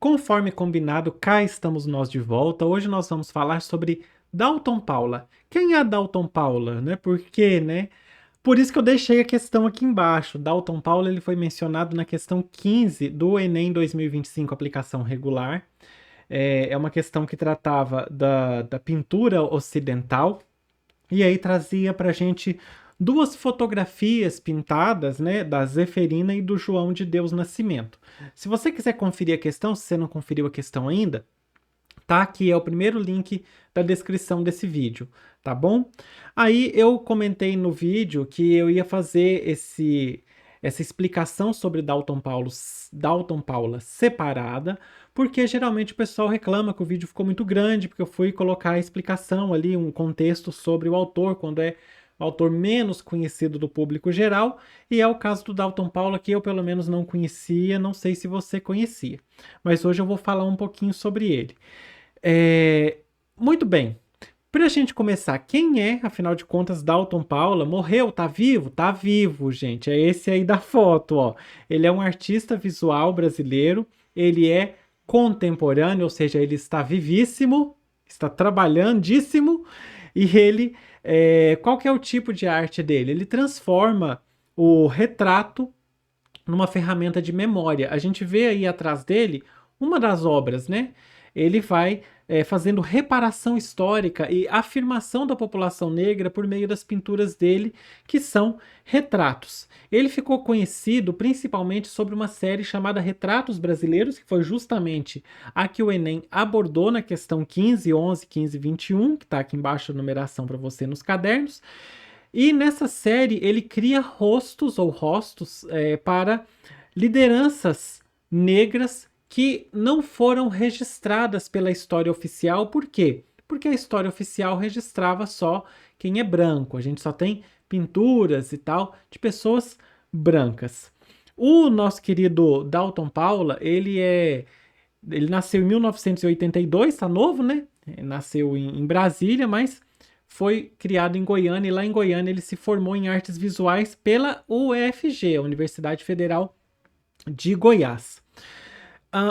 Conforme combinado, cá estamos nós de volta. Hoje nós vamos falar sobre Dalton Paula. Quem é Dalton Paula, né? Por quê, né? Por isso que eu deixei a questão aqui embaixo. Dalton Paula ele foi mencionado na questão 15 do Enem 2025, aplicação regular. É uma questão que tratava da pintura ocidental e aí trazia para gente duas fotografias pintadas, né, da Zeferina e do João de Deus Nascimento. Se você quiser conferir a questão, se você não conferiu a questão ainda, tá aqui, é o primeiro link da descrição desse vídeo, tá bom? Aí eu comentei no vídeo que eu ia fazer essa explicação sobre Dalton Paula separada, porque geralmente o pessoal reclama que o vídeo ficou muito grande, porque eu fui colocar a explicação ali, um contexto sobre o autor, quando é o autor menos conhecido do público geral, e é o caso do Dalton Paula, que eu pelo menos não conhecia, não sei se você conhecia. Mas hoje eu vou falar um pouquinho sobre ele. É, Muito bem. Para a gente começar, quem é, afinal de contas, Dalton Paula? Morreu? Tá vivo? Tá vivo, gente. É esse aí da foto, ó. Ele é um artista visual brasileiro. Ele é contemporâneo, ou seja, ele está vivíssimo, está trabalhandíssimo. E ele, qual que é o tipo de arte dele? Ele transforma o retrato numa ferramenta de memória. A gente vê aí atrás dele uma das obras, né? Ele vai fazendo reparação histórica e afirmação da população negra por meio das pinturas dele, que são retratos. Ele ficou conhecido principalmente sobre uma série chamada Retratos Brasileiros, que foi justamente a que o Enem abordou na questão 15, 11, 15, 21, que está aqui embaixo a numeração para você nos cadernos. E nessa série ele cria rostos para lideranças negras que não foram registradas pela história oficial. Por quê? Porque a história oficial registrava só quem é branco. A gente só tem pinturas e tal de pessoas brancas. O nosso querido Dalton Paula, ele nasceu em 1982, tá novo, né? Nasceu em Brasília, mas foi criado em Goiânia e lá em Goiânia ele se formou em artes visuais pela UFG, a Universidade Federal de Goiás.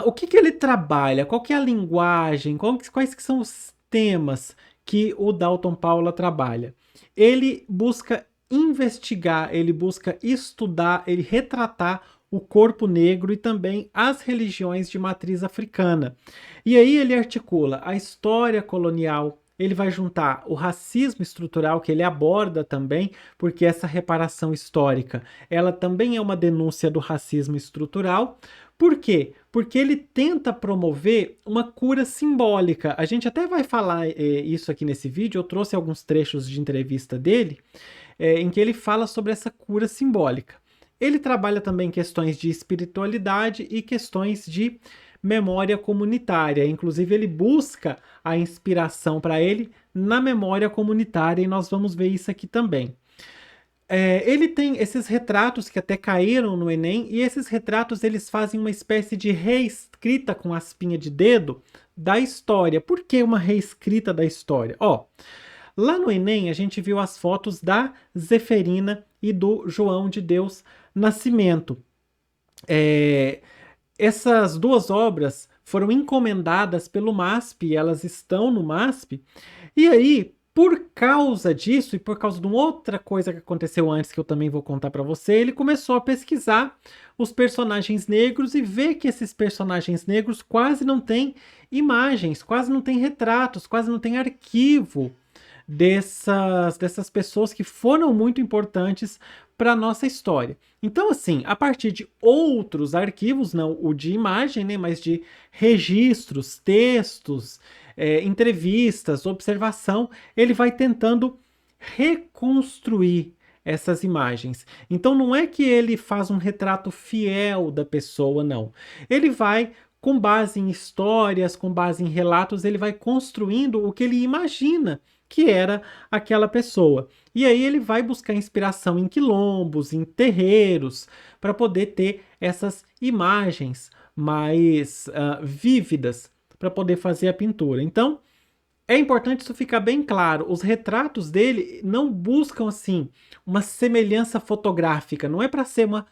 O que ele trabalha? Qual que é a linguagem? Quais que são os temas que o Dalton Paula trabalha? Ele busca investigar, ele busca estudar, ele retratar o corpo negro e também as religiões de matriz africana. E aí ele articula a história colonial, ele vai juntar o racismo estrutural que ele aborda também, porque essa reparação histórica, ela também é uma denúncia do racismo estrutural. Por quê? Porque ele tenta promover uma cura simbólica. A gente até vai falar isso aqui nesse vídeo. Eu trouxe alguns trechos de entrevista dele, em que ele fala sobre essa cura simbólica. Ele trabalha também questões de espiritualidade e questões de memória comunitária. Inclusive, ele busca a inspiração para ele na memória comunitária, e nós vamos ver isso aqui também. Ele tem esses retratos que até caíram no Enem, e esses retratos eles fazem uma espécie de reescrita com aspinha de dedo da história. Por que uma reescrita da história? Ó, lá no Enem a gente viu as fotos da Zeferina e do João de Deus Nascimento. É, Essas duas obras foram encomendadas pelo MASP, elas estão no MASP, e aí, por causa disso e por causa de uma outra coisa que aconteceu antes que eu também vou contar para você, ele começou a pesquisar os personagens negros e ver que esses personagens negros quase não têm imagens, quase não têm retratos, quase não têm arquivo dessas pessoas que foram muito importantes para a nossa história. Então, assim, a partir de outros arquivos, não o de imagem, né, mas de registros, textos, entrevistas, observação, ele vai tentando reconstruir essas imagens. Então, não é que ele faz um retrato fiel da pessoa, não. Ele vai, com base em histórias, com base em relatos, ele vai construindo o que ele imagina que era aquela pessoa. E aí ele vai buscar inspiração em quilombos, em terreiros, para poder ter essas imagens mais vívidas para poder fazer a pintura. Então, é importante isso ficar bem claro. Os retratos dele não buscam assim uma semelhança fotográfica, não é para ser uma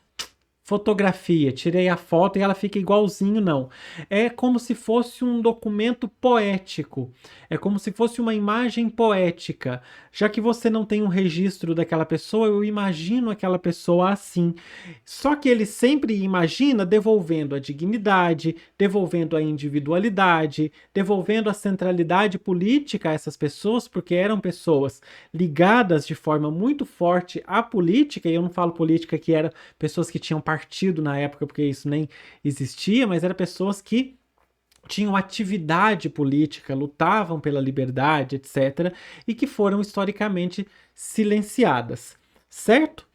fotografia, tirei a foto e ela fica igualzinho, não. É como se fosse um documento poético, é como se fosse uma imagem poética. Já que você não tem um registro daquela pessoa, eu imagino aquela pessoa assim. Só que ele sempre imagina devolvendo a dignidade, devolvendo a individualidade, devolvendo a centralidade política a essas pessoas, porque eram pessoas ligadas de forma muito forte à política, e eu não falo política que era pessoas que tinham partido na época, porque isso nem existia, mas eram pessoas que tinham atividade política, lutavam pela liberdade, etc., e que foram historicamente silenciadas, certo?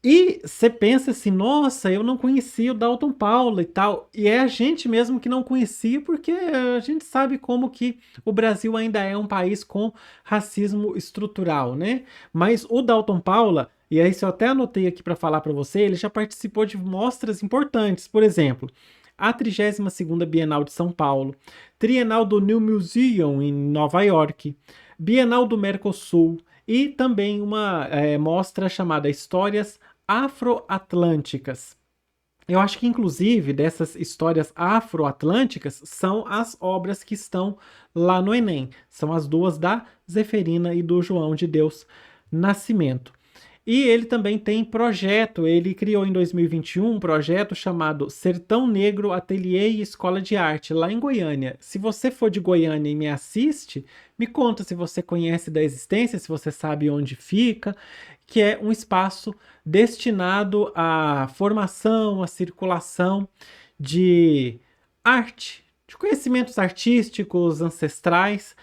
E você pensa assim, nossa, eu não conhecia o Dalton Paula e tal. E é a gente mesmo que não conhecia, porque a gente sabe como que o Brasil ainda é um país com racismo estrutural, né? Mas o Dalton Paula, e aí se eu até anotei aqui para falar para você, ele já participou de mostras importantes, por exemplo, a 32ª Bienal de São Paulo, Trienal do New Museum em Nova York, Bienal do Mercosul, e também uma mostra chamada Histórias Afro-Atlânticas. Eu acho que, inclusive, dessas histórias afro-atlânticas são as obras que estão lá no Enem. São as duas da Zeferina e do João de Deus Nascimento. E ele também tem projeto, ele criou em 2021 um projeto chamado Sertão Negro Ateliê e Escola de Arte, lá em Goiânia. Se você for de Goiânia e me assiste, me conta se você conhece da existência, se você sabe onde fica, que é um espaço destinado à formação, à circulação de arte, de conhecimentos artísticos, ancestrais,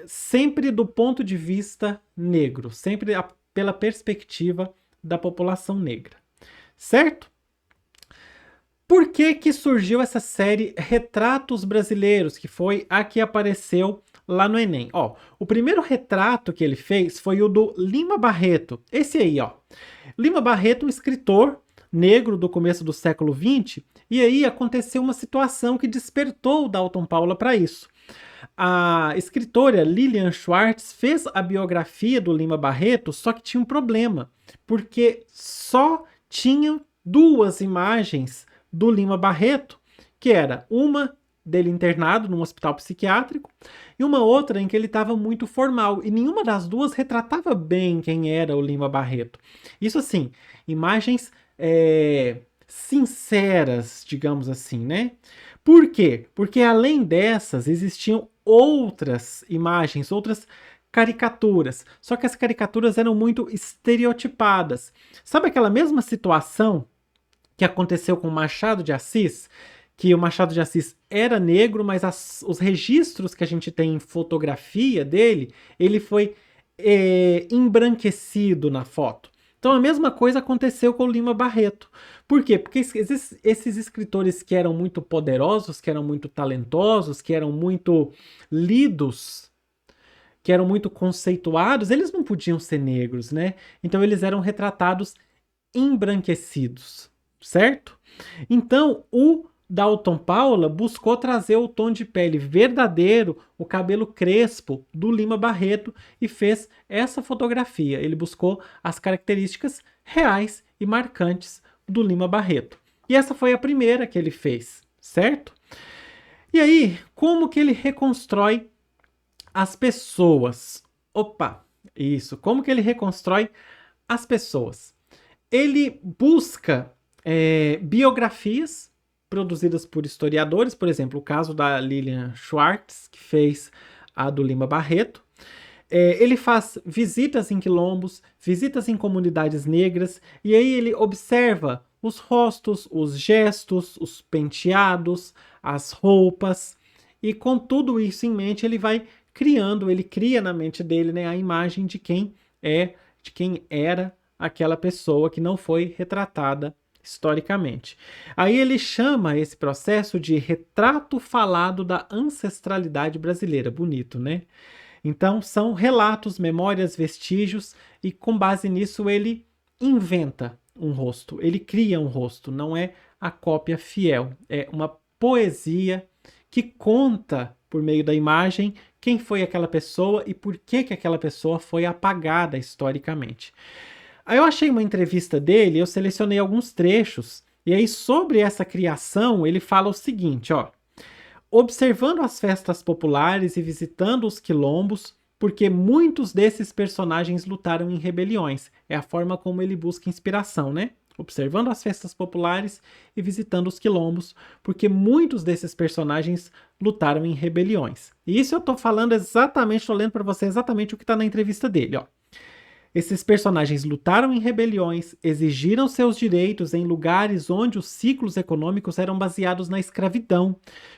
sempre do ponto de vista negro, sempre pela perspectiva da população negra, certo? Por que que surgiu essa série Retratos Brasileiros, que foi a que apareceu lá no Enem? Ó, o primeiro retrato que ele fez foi o do Lima Barreto, esse aí, ó. Lima Barreto, um escritor negro do começo do século XX, e aí aconteceu uma situação que despertou o Dalton Paula para isso. A escritora Lilian Schwartz fez a biografia do Lima Barreto, só que tinha um problema, porque só tinham duas imagens do Lima Barreto, que era uma dele internado num hospital psiquiátrico e uma outra em que ele estava muito formal, e nenhuma das duas retratava bem quem era o Lima Barreto. Isso assim, imagens sinceras, digamos assim, né? Por quê? Porque além dessas existiam outras imagens, outras caricaturas. Só que as caricaturas eram muito estereotipadas. Sabe aquela mesma situação que aconteceu com Machado de Assis? Que o Machado de Assis era negro, mas os registros que a gente tem em fotografia dele, ele foi embranquecido na foto. Então a mesma coisa aconteceu com o Lima Barreto. Por quê? Porque esses escritores que eram muito poderosos, que eram muito talentosos, que eram muito lidos, que eram muito conceituados, eles não podiam ser negros, né? Então eles eram retratados embranquecidos, certo? Então o Dalton Paula buscou trazer o tom de pele verdadeiro, o cabelo crespo do Lima Barreto e fez essa fotografia. Ele buscou as características reais e marcantes do Lima Barreto. E essa foi a primeira que ele fez, certo? E aí, como que ele reconstrói as pessoas? Opa, isso. Como que ele reconstrói as pessoas? Ele busca biografias produzidas por historiadores, por exemplo, o caso da Lilian Schwartz, que fez a do Lima Barreto. Ele faz visitas em quilombos, visitas em comunidades negras, e aí ele observa os rostos, os gestos, os penteados, as roupas, e com tudo isso em mente ele vai criando, ele cria na mente dele, né, a imagem de quem era aquela pessoa que não foi retratada historicamente. Aí ele chama esse processo de retrato falado da ancestralidade brasileira. Bonito, né? Então são relatos, memórias, vestígios, e com base nisso ele inventa um rosto, ele cria um rosto, não é a cópia fiel, é uma poesia que conta por meio da imagem quem foi aquela pessoa e por que aquela pessoa foi apagada historicamente. Aí eu achei uma entrevista dele, eu selecionei alguns trechos, e aí sobre essa criação ele fala o seguinte, ó: observando as festas populares e visitando os quilombos, porque muitos desses personagens lutaram em rebeliões. É a forma como ele busca inspiração, né? Observando as festas populares e visitando os quilombos, porque muitos desses personagens lutaram em rebeliões. E isso eu tô falando exatamente, tô lendo para você exatamente o que tá na entrevista dele, ó. Esses personagens lutaram em rebeliões, exigiram seus direitos em lugares onde os ciclos econômicos eram baseados na escravidão,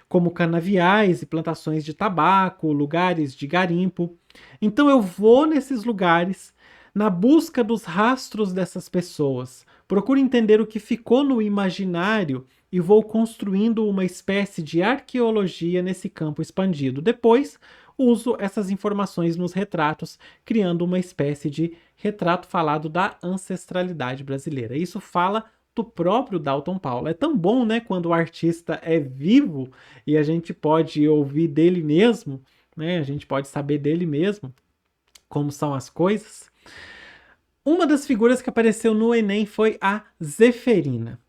como canaviais e plantações de tabaco, lugares de garimpo. Então eu vou nesses lugares na busca dos rastros dessas pessoas. Procuro entender o que ficou no imaginário e vou construindo uma espécie de arqueologia nesse campo expandido. Depois, uso essas informações nos retratos, criando uma espécie de retrato falado da ancestralidade brasileira. Isso fala do próprio Dalton Paulo. É tão bom, né, quando o artista é vivo e a gente pode ouvir dele mesmo, né? A gente pode saber dele mesmo como são as coisas. Uma das figuras que apareceu no Enem foi a Zeferina.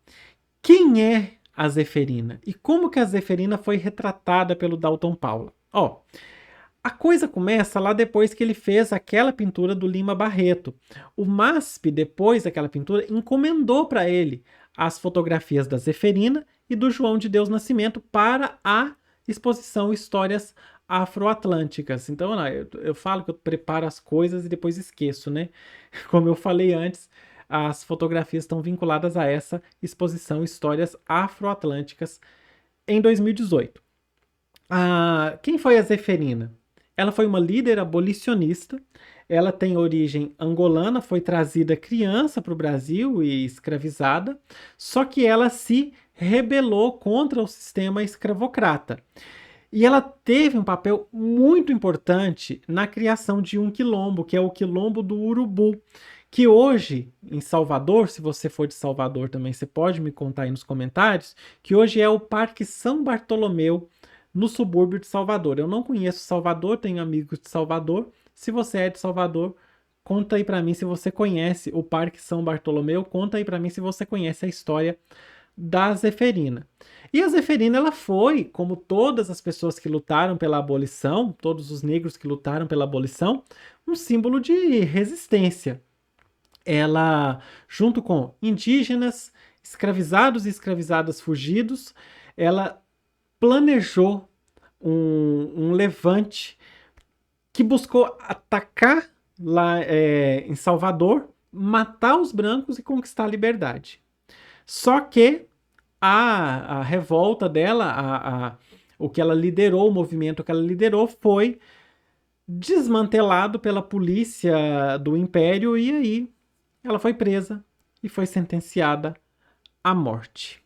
Quem é a Zeferina? E como que a Zeferina foi retratada pelo Dalton Paulo? Ó, a coisa começa lá depois que ele fez aquela pintura do Lima Barreto. O MASP, depois daquela pintura, encomendou para ele as fotografias da Zeferina e do João de Deus Nascimento para a exposição Histórias Afroatlânticas. Então, eu falo que eu preparo as coisas e depois esqueço, né? Como eu falei antes, as fotografias estão vinculadas a essa exposição Histórias Afroatlânticas em 2018. Quem foi a Zeferina? Ela foi uma líder abolicionista, ela tem origem angolana, foi trazida criança para o Brasil e escravizada, só que ela se rebelou contra o sistema escravocrata. E ela teve um papel muito importante na criação de um quilombo, que é o Quilombo do Urubu, que hoje, em Salvador, se você for de Salvador também, você pode me contar aí nos comentários, que hoje é o Parque São Bartolomeu, no subúrbio de Salvador. Eu não conheço Salvador, tenho amigos de Salvador. Se você é de Salvador, conta aí para mim se você conhece o Parque São Bartolomeu, conta aí para mim se você conhece a história da Zeferina. E a Zeferina, ela foi, como todas as pessoas que lutaram pela abolição, todos os negros que lutaram pela abolição, um símbolo de resistência. Ela, junto com indígenas, escravizados e escravizadas fugidos, ela planejou um levante que buscou atacar lá em Salvador, matar os brancos e conquistar a liberdade. Só que a revolta dela, o que ela liderou, o movimento que ela liderou, foi desmantelado pela polícia do Império e aí ela foi presa e foi sentenciada à morte.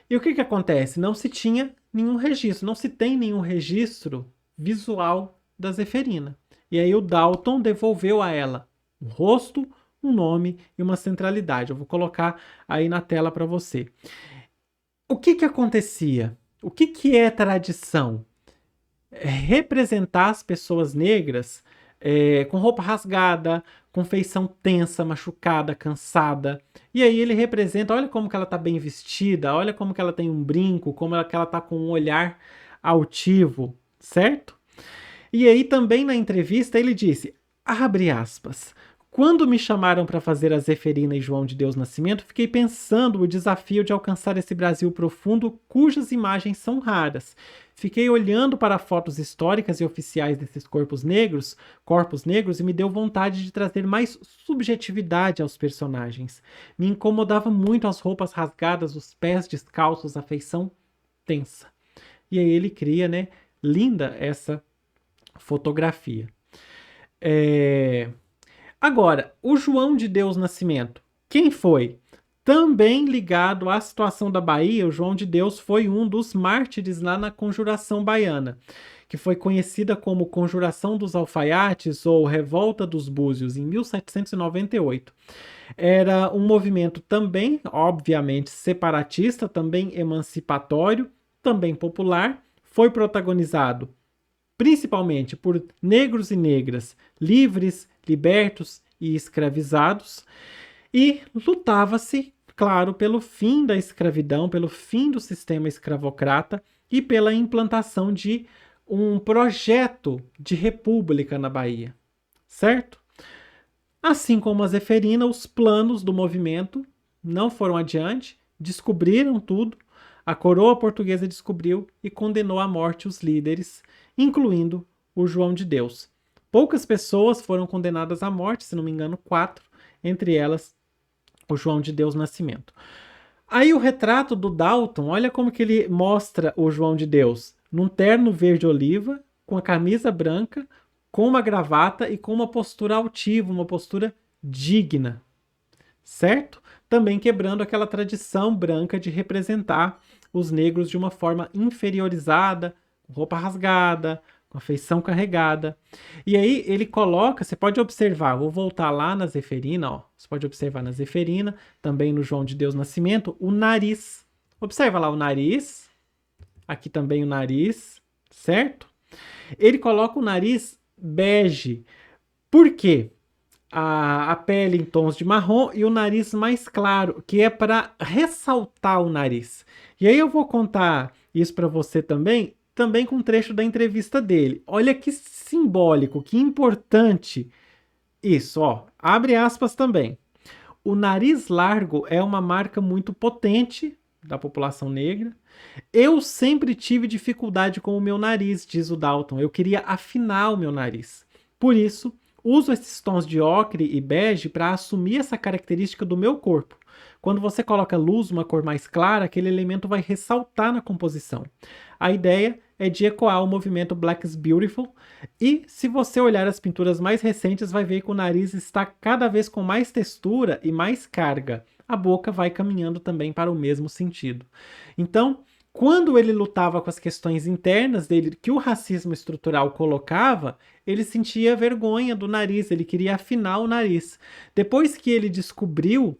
E o que acontece? Não se tinha nenhum registro, não se tem nenhum registro visual da Zeferina. E aí o Dalton devolveu a ela um rosto, um nome e uma centralidade. Eu vou colocar aí na tela para você. O que acontecia? O que é tradição? Representar as pessoas negras com roupa rasgada, com feição tensa, machucada, cansada. E aí ele representa, olha como que ela tá bem vestida, olha como que ela tem um brinco, como que ela tá com um olhar altivo, certo? E aí também na entrevista ele disse, abre aspas, quando me chamaram para fazer a Zeferina e João de Deus Nascimento, fiquei pensando o desafio de alcançar esse Brasil profundo cujas imagens são raras. Fiquei olhando para fotos históricas e oficiais desses corpos negros e me deu vontade de trazer mais subjetividade aos personagens. Me incomodava muito as roupas rasgadas, os pés descalços, a feição tensa. E aí ele cria, né, linda essa fotografia. Agora, o João de Deus Nascimento, quem foi? Também ligado à situação da Bahia, o João de Deus foi um dos mártires lá na Conjuração Baiana, que foi conhecida como Conjuração dos Alfaiates ou Revolta dos Búzios, em 1798. Era um movimento também, obviamente, separatista, também emancipatório, também popular, foi protagonizado principalmente por negros e negras livres, libertos e escravizados. E lutava-se, claro, pelo fim da escravidão, pelo fim do sistema escravocrata e pela implantação de um projeto de república na Bahia, certo? Assim como a Zeferina, os planos do movimento não foram adiante, descobriram tudo, a coroa portuguesa descobriu e condenou à morte os líderes, incluindo o João de Deus. Poucas pessoas foram condenadas à morte, se não me engano, 4, entre elas o João de Deus Nascimento. Aí o retrato do Dalton, olha como que ele mostra o João de Deus, num terno verde oliva, com a camisa branca, com uma gravata e com uma postura altiva, uma postura digna, certo? Também quebrando aquela tradição branca de representar os negros de uma forma inferiorizada, com roupa rasgada, com a feição carregada. E aí ele coloca, você pode observar, vou voltar lá na Zeferina, ó, você pode observar na Zeferina, também no João de Deus Nascimento, o nariz. Observa lá o nariz, aqui também o nariz, certo? Ele coloca o nariz bege. Por quê? A pele em tons de marrom e o nariz mais claro, que é para ressaltar o nariz. E aí eu vou contar isso para você também com um trecho da entrevista dele. Olha que simbólico, que importante isso, ó. Abre aspas também. O nariz largo é uma marca muito potente da população negra. Eu sempre tive dificuldade com o meu nariz, diz o Dalton. Eu queria afinar o meu nariz. Por isso, uso esses tons de ocre e bege para assumir essa característica do meu corpo. Quando você coloca luz, uma cor mais clara, aquele elemento vai ressaltar na composição. A ideia é de ecoar o movimento Black is Beautiful, e se você olhar as pinturas mais recentes, vai ver que o nariz está cada vez com mais textura e mais carga. A boca vai caminhando também para o mesmo sentido. Então, quando ele lutava com as questões internas dele, que o racismo estrutural colocava, ele sentia vergonha do nariz, ele queria afinar o nariz. Depois que ele descobriu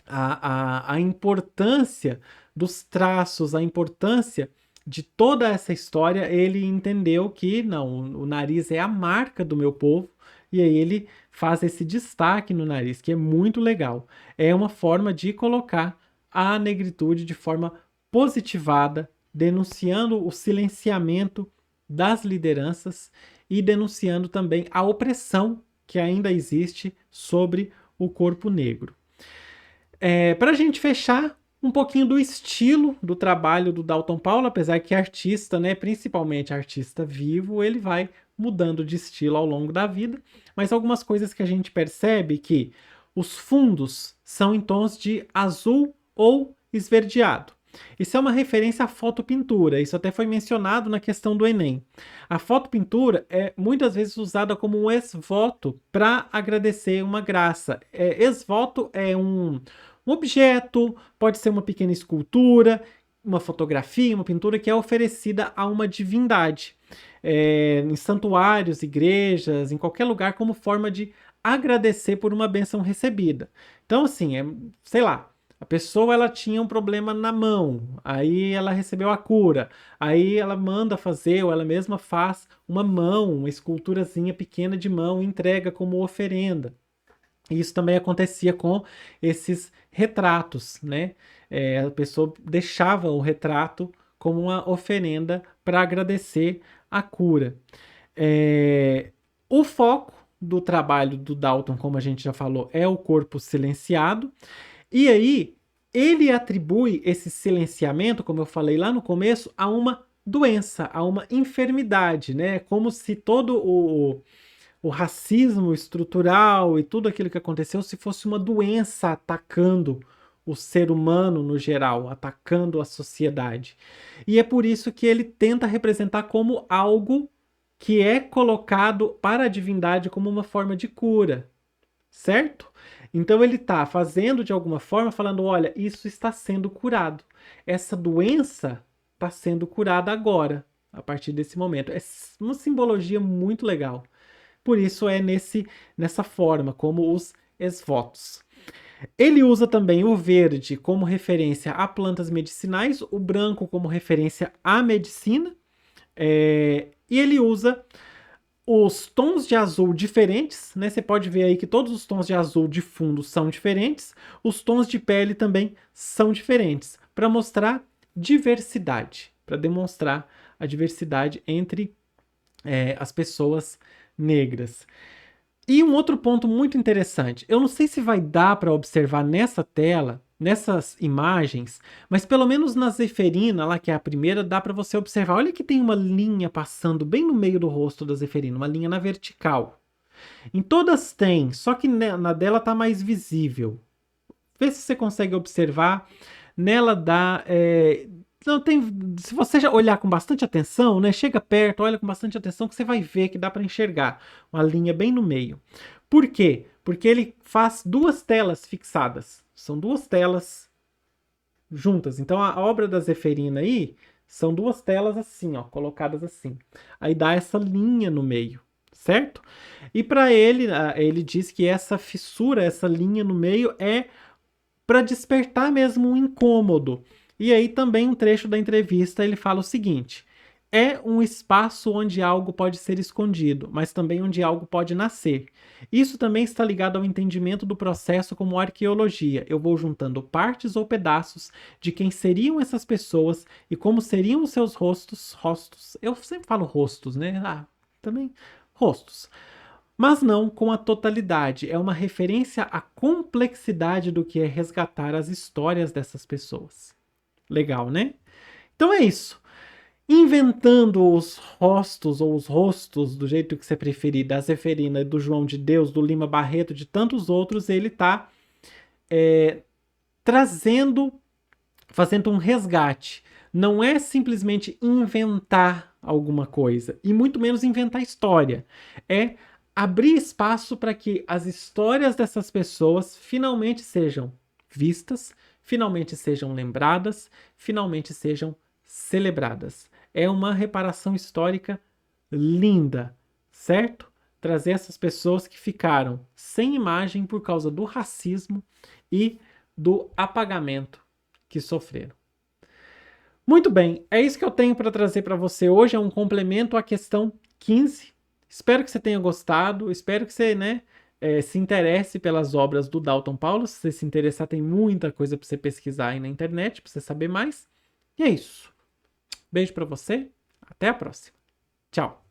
a importância dos traços, a importância de toda essa história, ele entendeu que não, o nariz é a marca do meu povo, e aí ele faz esse destaque no nariz, que é muito legal. É uma forma de colocar a negritude de forma positivada, denunciando o silenciamento das lideranças e denunciando também a opressão que ainda existe sobre o corpo negro. Para a gente fechar, um pouquinho do estilo do trabalho do Dalton Paulo, apesar que artista, né, principalmente artista vivo, ele vai mudando de estilo ao longo da vida, mas algumas coisas que a gente percebe que os fundos são em tons de azul ou esverdeado. Isso é uma referência à fotopintura, isso até foi mencionado na questão do Enem. A fotopintura é muitas vezes usada como um ex-voto para agradecer uma graça. Ex-voto é um objeto, pode ser uma pequena escultura, uma fotografia, uma pintura que é oferecida a uma divindade. Em santuários, igrejas, em qualquer lugar, como forma de agradecer por uma bênção recebida. Então, assim, sei lá, a pessoa ela tinha um problema na mão, aí ela recebeu a cura, aí ela manda fazer, ou ela mesma faz uma mão, uma esculturazinha pequena de mão e entrega como oferenda. Isso também acontecia com esses retratos, né? A pessoa deixava o retrato como uma oferenda para agradecer a cura. O foco do trabalho do Dalton, como a gente já falou, é o corpo silenciado. E aí, ele atribui esse silenciamento, como eu falei lá no começo, a uma doença, a uma enfermidade, né? Como se todo o racismo estrutural e tudo aquilo que aconteceu se fosse uma doença atacando o ser humano no geral, atacando a sociedade. E é por isso que ele tenta representar como algo que é colocado para a divindade como uma forma de cura, certo? Então ele está fazendo de alguma forma, falando: olha, isso está sendo curado. Essa doença está sendo curada agora, a partir desse momento. É uma simbologia muito legal. Por isso é nessa forma, como os esvotos. Ele usa também o verde como referência a plantas medicinais, o branco como referência à medicina, e ele usa os tons de azul diferentes, né? Você pode ver aí que todos os tons de azul de fundo são diferentes, os tons de pele também são diferentes, para mostrar diversidade, para demonstrar a diversidade entre as pessoas negras. E um outro ponto muito interessante, eu não sei se vai dar para observar nessa tela, nessas imagens, mas pelo menos na Zeferina, lá que é a primeira, dá para você observar. Olha que tem uma linha passando bem no meio do rosto da Zeferina, uma linha na vertical. Em todas tem, só que na dela tá mais visível. Vê se você consegue observar. Nela dá. Não tem, se você já olhar com bastante atenção, né? Chega perto, olha com bastante atenção, que você vai ver que dá para enxergar uma linha bem no meio. Por quê? Porque ele faz duas telas fixadas. São duas telas juntas. Então a obra da Zeferina aí são duas telas assim, ó, colocadas assim. Aí dá essa linha no meio, certo? E para ele, ele diz que essa fissura, essa linha no meio é para despertar mesmo um incômodo. E aí também um trecho da entrevista ele fala o seguinte: é um espaço onde algo pode ser escondido, mas também onde algo pode nascer. Isso também está ligado ao entendimento do processo como arqueologia. Eu vou juntando partes ou pedaços de quem seriam essas pessoas e como seriam os seus rostos. Eu sempre falo rostos, né? Também rostos, mas não com a totalidade. É uma referência à complexidade do que é resgatar as histórias dessas pessoas. Legal, né? Então é isso. Inventando os rostos ou os rostos, do jeito que você preferir, da Zeferina, do João de Deus, do Lima Barreto, de tantos outros, ele está trazendo, fazendo um resgate. Não é simplesmente inventar alguma coisa, e muito menos inventar história. É abrir espaço para que as histórias dessas pessoas finalmente sejam vistas, finalmente sejam lembradas, finalmente sejam celebradas. É uma reparação histórica linda, certo? Trazer essas pessoas que ficaram sem imagem por causa do racismo e do apagamento que sofreram. Muito bem, é isso que eu tenho para trazer para você hoje, é um complemento à questão 15. Espero que você tenha gostado, espero que você, né, se interesse pelas obras do Dalton Paulo. Se você se interessar, tem muita coisa para você pesquisar aí na internet, para você saber mais. E é isso. Beijo para você, até a próxima. Tchau.